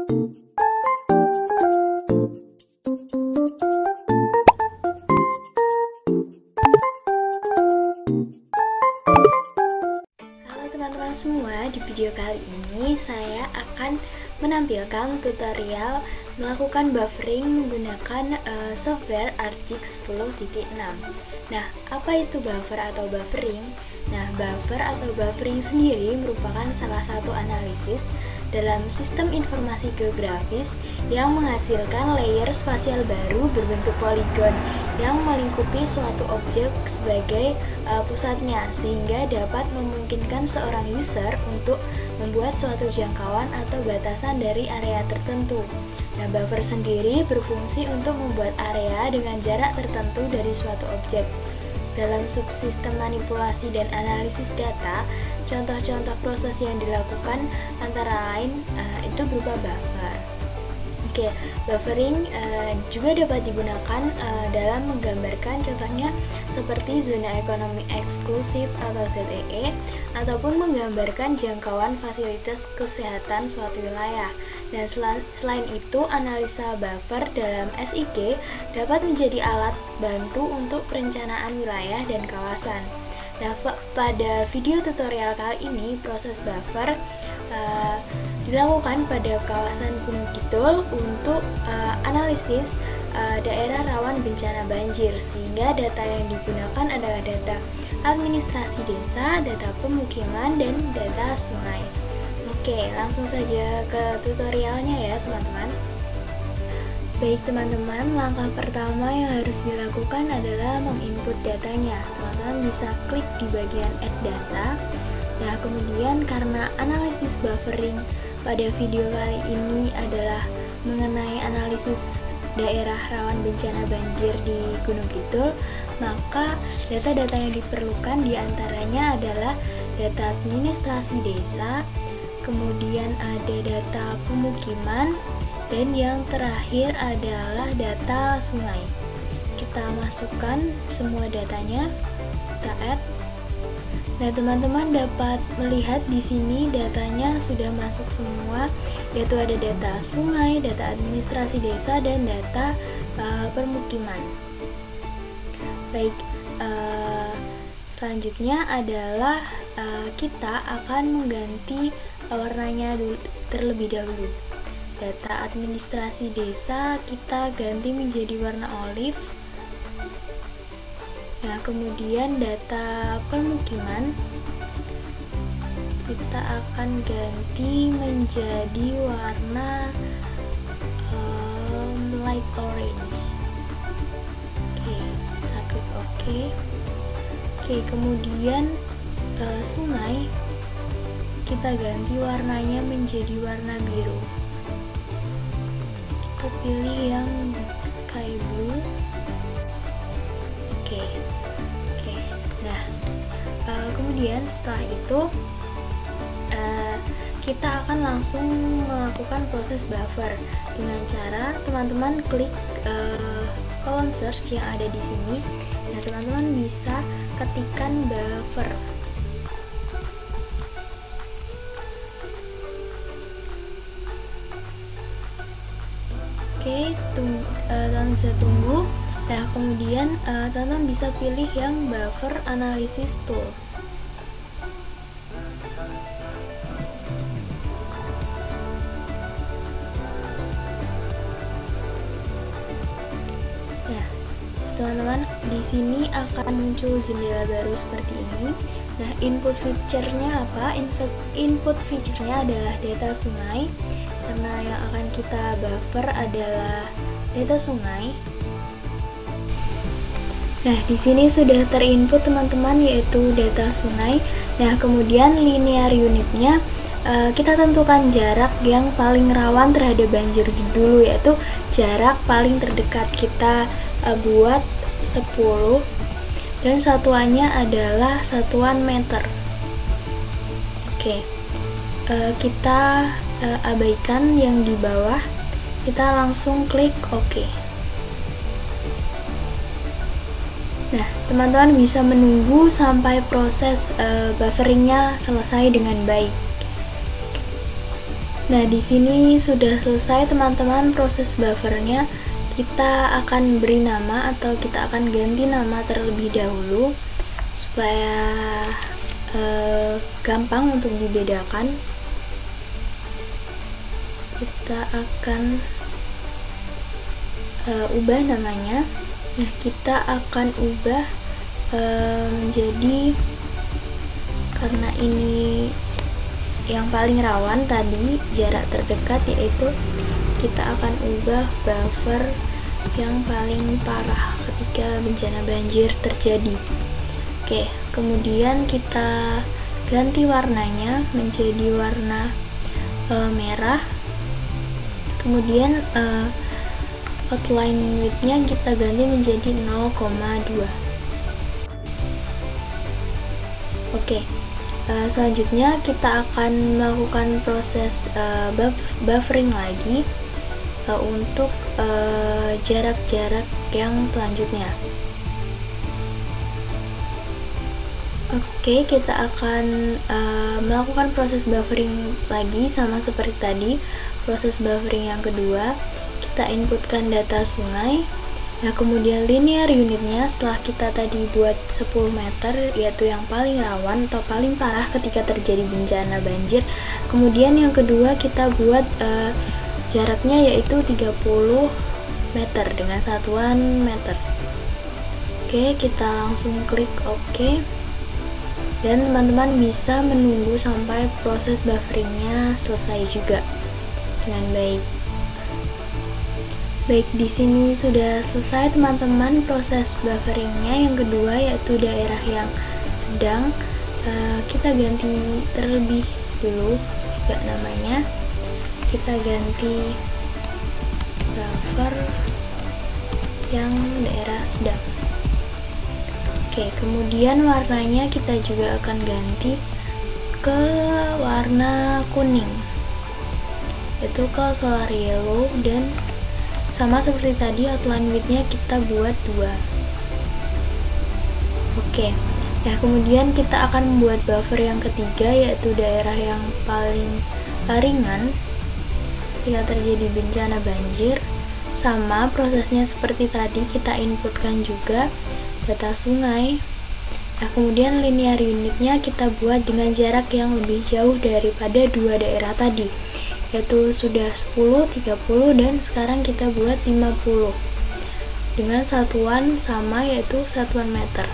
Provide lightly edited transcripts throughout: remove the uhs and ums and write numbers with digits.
Halo teman-teman semua, di video kali ini saya akan menampilkan tutorial melakukan buffering menggunakan software ArcGIS 10.6. Nah, apa itu buffer atau buffering? Nah, buffer atau buffering sendiri merupakan salah satu analisis dalam sistem informasi geografis yang menghasilkan layer spasial baru berbentuk poligon yang melingkupi suatu objek sebagai pusatnya, sehingga dapat memungkinkan seorang user untuk membuat suatu jangkauan atau batasan dari area tertentu. Nah, buffer sendiri berfungsi untuk membuat area dengan jarak tertentu dari suatu objek. Dalam subsistem manipulasi dan analisis data, contoh-contoh proses yang dilakukan antara lain itu berupa buffer. Buffering juga dapat digunakan dalam menggambarkan contohnya seperti zona ekonomi eksklusif atau ZEE, ataupun menggambarkan jangkauan fasilitas kesehatan suatu wilayah. Dan selain itu, analisa buffer dalam SIG dapat menjadi alat bantu untuk perencanaan wilayah dan kawasan. Nah, pada video tutorial kali ini, proses buffer dilakukan pada kawasan Gunung Kidul untuk analisis daerah rawan bencana banjir, sehingga data yang digunakan adalah data administrasi desa, data pemukiman, dan data sungai. Oke, langsung saja ke tutorialnya ya teman-teman. Baik teman-teman, langkah pertama yang harus dilakukan adalah menginput datanya. Teman-teman bisa klik di bagian Add Data. Nah, kemudian karena analisis buffering pada video kali ini adalah mengenai analisis daerah rawan bencana banjir di Gunung Kidul, maka data-data yang diperlukan diantaranya adalah data administrasi desa, kemudian ada data pemukiman, dan yang terakhir adalah data sungai. Kita masukkan semua datanya, kita add. Nah, teman-teman dapat melihat di sini datanya sudah masuk semua, yaitu ada data sungai, data administrasi desa, dan data permukiman. Baik, selanjutnya adalah kita akan mengganti warnanya terlebih dahulu. Data administrasi desa kita ganti menjadi warna olive. Nah, kemudian data permukiman kita akan ganti menjadi warna light orange. Oke, kita klik OK. Oke, kemudian sungai kita ganti warnanya menjadi warna biru. Kita pilih yang sky blue. Oke. Nah, kemudian setelah itu kita akan langsung melakukan proses buffer dengan cara teman-teman klik kolom search yang ada di sini. Nah, teman-teman bisa ketikkan buffer. Oke, teman-teman bisa tunggu. Nah, kemudian teman-teman bisa pilih yang buffer analysis tool. Nah, teman-teman, di sini akan muncul jendela baru seperti ini. Nah, input feature-nya apa? Input feature-nya adalah data sungai, karena yang akan kita buffer adalah data sungai. Nah, di sini sudah terinput teman-teman, yaitu data sungai. Nah, kemudian linear unitnya kita tentukan jarak yang paling rawan terhadap banjir dulu, yaitu jarak paling terdekat kita buat 10, dan satuannya adalah satuan meter. Oke, kita abaikan yang di bawah, kita langsung klik OK. Nah, teman-teman bisa menunggu sampai proses bufferingnya selesai dengan baik. Nah, di sini sudah selesai teman-teman proses buffernya. Kita akan beri nama atau kita akan ganti nama terlebih dahulu supaya gampang untuk dibedakan. Kita akan ubah namanya. Nah, kita akan ubah menjadi, karena ini yang paling rawan tadi jarak terdekat, yaitu kita akan ubah buffer yang paling parah ketika bencana banjir terjadi. Oke, kemudian kita ganti warnanya menjadi warna merah. Kemudian outline width-nya kita ganti menjadi 0,2. Oke, selanjutnya kita akan melakukan proses buffering lagi untuk jarak-jarak yang selanjutnya. Oke, kita akan melakukan proses buffering lagi sama seperti tadi. Proses buffering yang kedua, kita inputkan data sungai. Nah, kemudian linear unitnya setelah kita tadi buat 10 meter, yaitu yang paling rawan atau paling parah ketika terjadi bencana banjir. Kemudian yang kedua kita buat jaraknya yaitu 30 meter dengan satuan meter. Oke, kita langsung klik OK. Dan teman-teman bisa menunggu sampai proses bufferingnya selesai juga dengan baik. Baik, di sini sudah selesai teman-teman proses bufferingnya. Yang kedua yaitu daerah yang sedang. Kita ganti terlebih dulu juga namanya. Kita ganti buffer yang daerah sedang. Oke, kemudian warnanya kita juga akan ganti ke warna kuning, yaitu ke solar yellow, dan sama seperti tadi outline width-nya kita buat 2. Oke. Nah, kemudian kita akan membuat buffer yang ketiga, yaitu daerah yang paling ringan ketika terjadi bencana banjir. Sama prosesnya seperti tadi, kita inputkan juga data sungai. Nah, kemudian linear unitnya kita buat dengan jarak yang lebih jauh daripada dua daerah tadi, yaitu sudah 10, 30, dan sekarang kita buat 50 dengan satuan sama, yaitu satuan meter.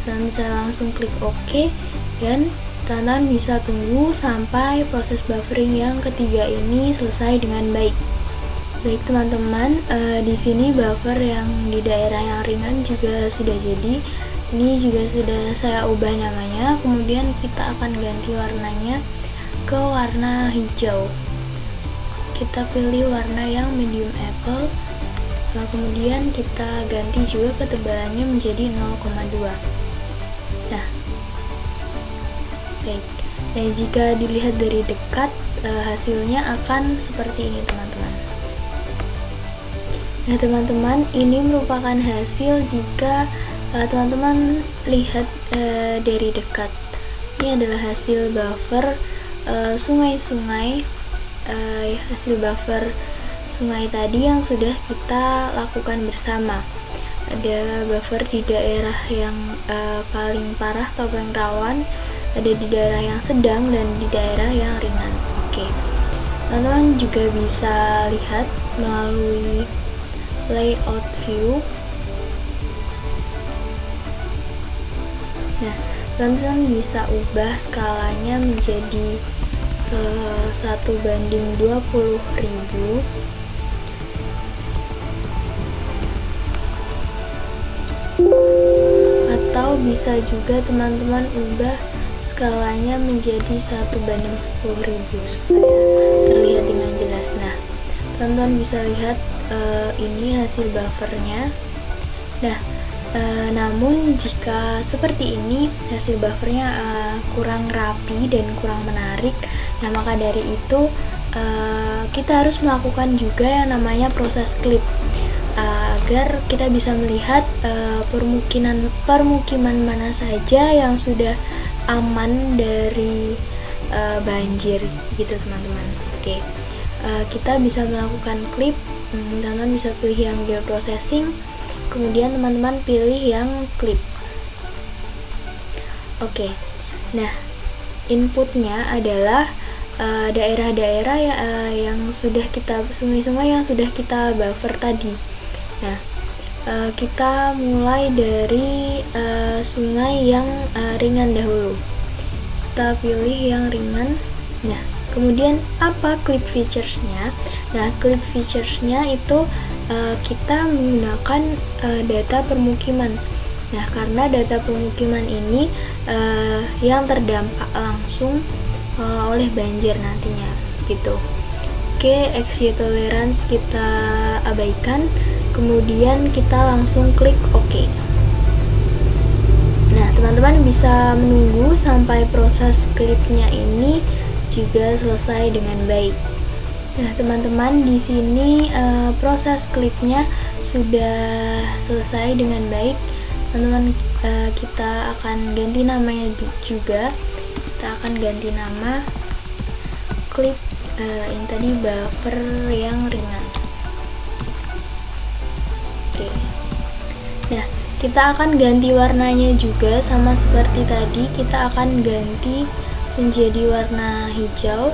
Teman bisa langsung klik OK, dan teman-teman bisa tunggu sampai proses buffering yang ketiga ini selesai dengan baik. Baik teman-teman, di sini buffer yang di daerah yang ringan juga sudah jadi. Ini juga sudah saya ubah namanya. Kemudian kita akan ganti warnanya ke warna hijau. Kita pilih warna yang medium apple. Kemudian kita ganti juga ketebalannya menjadi 0,2. Nah, baik. Nah, jika dilihat dari dekat, hasilnya akan seperti ini teman-teman. Nah teman-teman, ini merupakan hasil jika teman-teman lihat dari dekat. Ini adalah hasil buffer sungai-sungai, hasil buffer sungai tadi yang sudah kita lakukan bersama. Ada buffer di daerah yang paling parah atau paling rawan, ada di daerah yang sedang, dan di daerah yang ringan. Oke, teman-teman juga bisa lihat melalui layout view. Nah, teman-teman bisa ubah skalanya menjadi 1:20.000, atau bisa juga teman-teman ubah skalanya menjadi 1:10.000 supaya terlihat dengan jelas. Nah, teman-teman bisa lihat ini hasil buffernya. Nah, namun jika seperti ini hasil buffernya kurang rapi dan kurang menarik, nah maka dari itu kita harus melakukan juga yang namanya proses clip agar kita bisa melihat permukiman mana saja yang sudah aman dari banjir gitu teman-teman. Oke, kita bisa melakukan klip. Teman-teman bisa pilih yang geoprocessing, kemudian teman-teman pilih yang klip. Oke, nah inputnya adalah daerah-daerah yang sudah kita, sungai-sungai yang sudah kita buffer tadi. Nah, kita mulai dari sungai yang ringan dahulu. Kita pilih yang ringan. Nah, kemudian apa clip featuresnya? Nah, clip featuresnya itu kita menggunakan data permukiman. Nah, karena data permukiman ini yang terdampak langsung oleh banjir nantinya, gitu. Oke, exit tolerance kita abaikan, kemudian kita langsung klik OK. Nah, teman-teman bisa menunggu sampai proses klipnya ini juga selesai dengan baik. Nah, teman-teman, di sini proses klipnya sudah selesai dengan baik. Teman-teman, kita akan ganti namanya juga. Kita akan ganti nama klip yang tadi buffer yang ringan. Oke. Nah, kita akan ganti warnanya juga sama seperti tadi. Kita akan ganti menjadi warna hijau.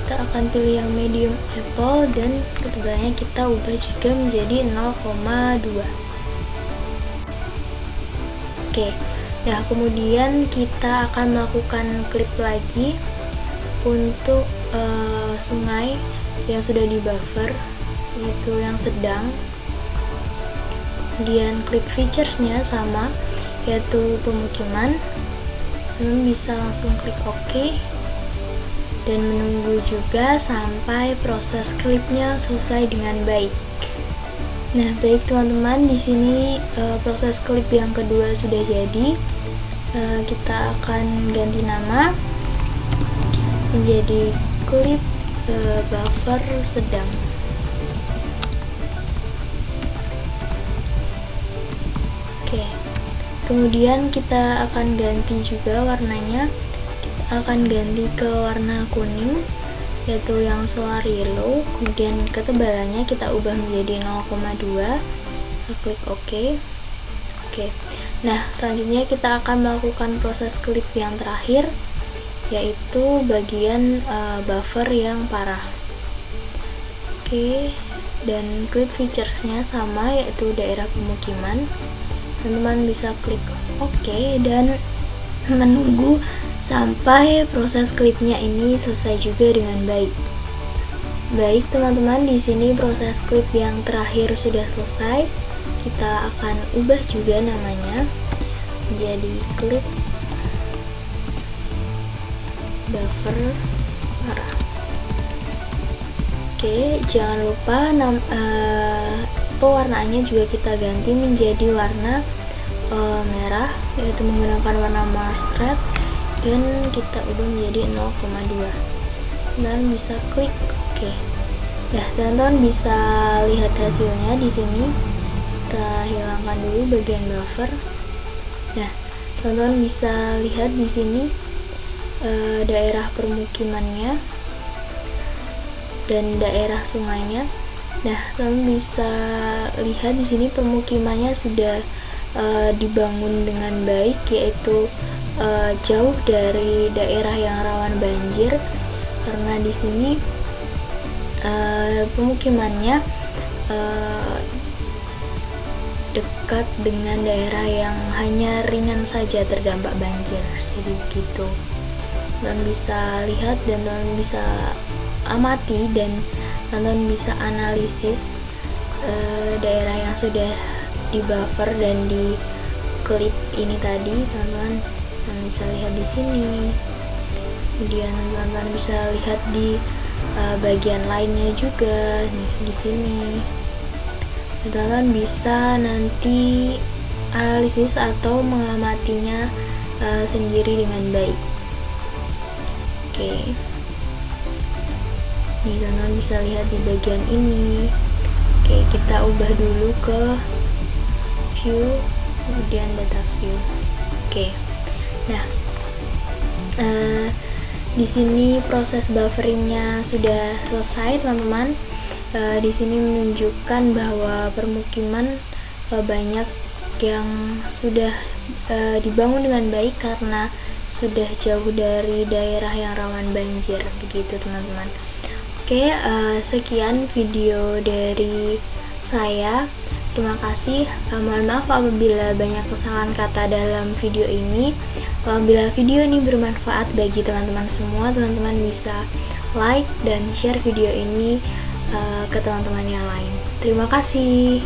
Kita akan pilih yang medium apple dan ketebalannya kita ubah juga menjadi 0,2. Oke. Nah, kemudian kita akan melakukan klip lagi untuk sungai yang sudah di buffer, yaitu yang sedang. Kemudian klip featuresnya sama, yaitu pemukiman. Teman bisa langsung klik OK dan menunggu juga sampai proses klipnya selesai dengan baik. Nah, baik teman-teman, di sini proses klip yang kedua sudah jadi. Kita akan ganti nama menjadi klip buffer sedang. Oke, kemudian kita akan ganti juga warnanya. Kita akan ganti ke warna kuning, yaitu yang solar yellow. Kemudian ketebalannya kita ubah menjadi 0,2. Kita klik OK. Oke. Nah, selanjutnya kita akan melakukan proses klip yang terakhir, yaitu bagian buffer yang parah. Oke, dan klip featuresnya sama, yaitu daerah pemukiman. Teman-teman bisa klik OK dan menunggu sampai proses klipnya ini selesai juga dengan baik. Baik teman-teman, di sini proses klip yang terakhir sudah selesai. Kita akan ubah juga namanya menjadi klip buffer parah. Oke, jangan lupa pewarnaannya juga kita ganti menjadi warna merah, yaitu menggunakan warna Mars Red, dan kita ubah menjadi 0,2 dan bisa klik OK. Nah, teman-teman bisa lihat hasilnya di sini. Kita hilangkan dulu bagian buffer. Nah, teman-teman bisa lihat di sini daerah permukimannya dan daerah sungainya. Nah, teman bisa lihat di sini permukimannya sudah dibangun dengan baik, yaitu jauh dari daerah yang rawan banjir, karena di sini pemukimannya dekat dengan daerah yang hanya ringan saja terdampak banjir. Jadi begitu. Teman bisa lihat dan teman bisa amati dan teman bisa analisis daerah yang sudah di buffer dan di klip ini tadi. Teman-teman bisa lihat di sini. Kemudian teman-teman bisa lihat di bagian lainnya juga nih di sini. Teman-teman bisa nanti analisis atau mengamatinya sendiri dengan baik. Oke. Nih teman-teman bisa lihat di bagian ini. Oke, kita ubah dulu ke view, kemudian data view. Oke. Nah, Di sini proses bufferingnya sudah selesai, teman-teman. Di sini menunjukkan bahwa permukiman banyak yang sudah dibangun dengan baik karena sudah jauh dari daerah yang rawan banjir, begitu teman-teman. Oke, sekian video dari saya. Terima kasih. Mohon maaf apabila banyak kesalahan kata dalam video ini. Apabila video ini bermanfaat bagi teman-teman semua, teman-teman bisa like dan share video ini ke teman-teman yang lain. Terima kasih.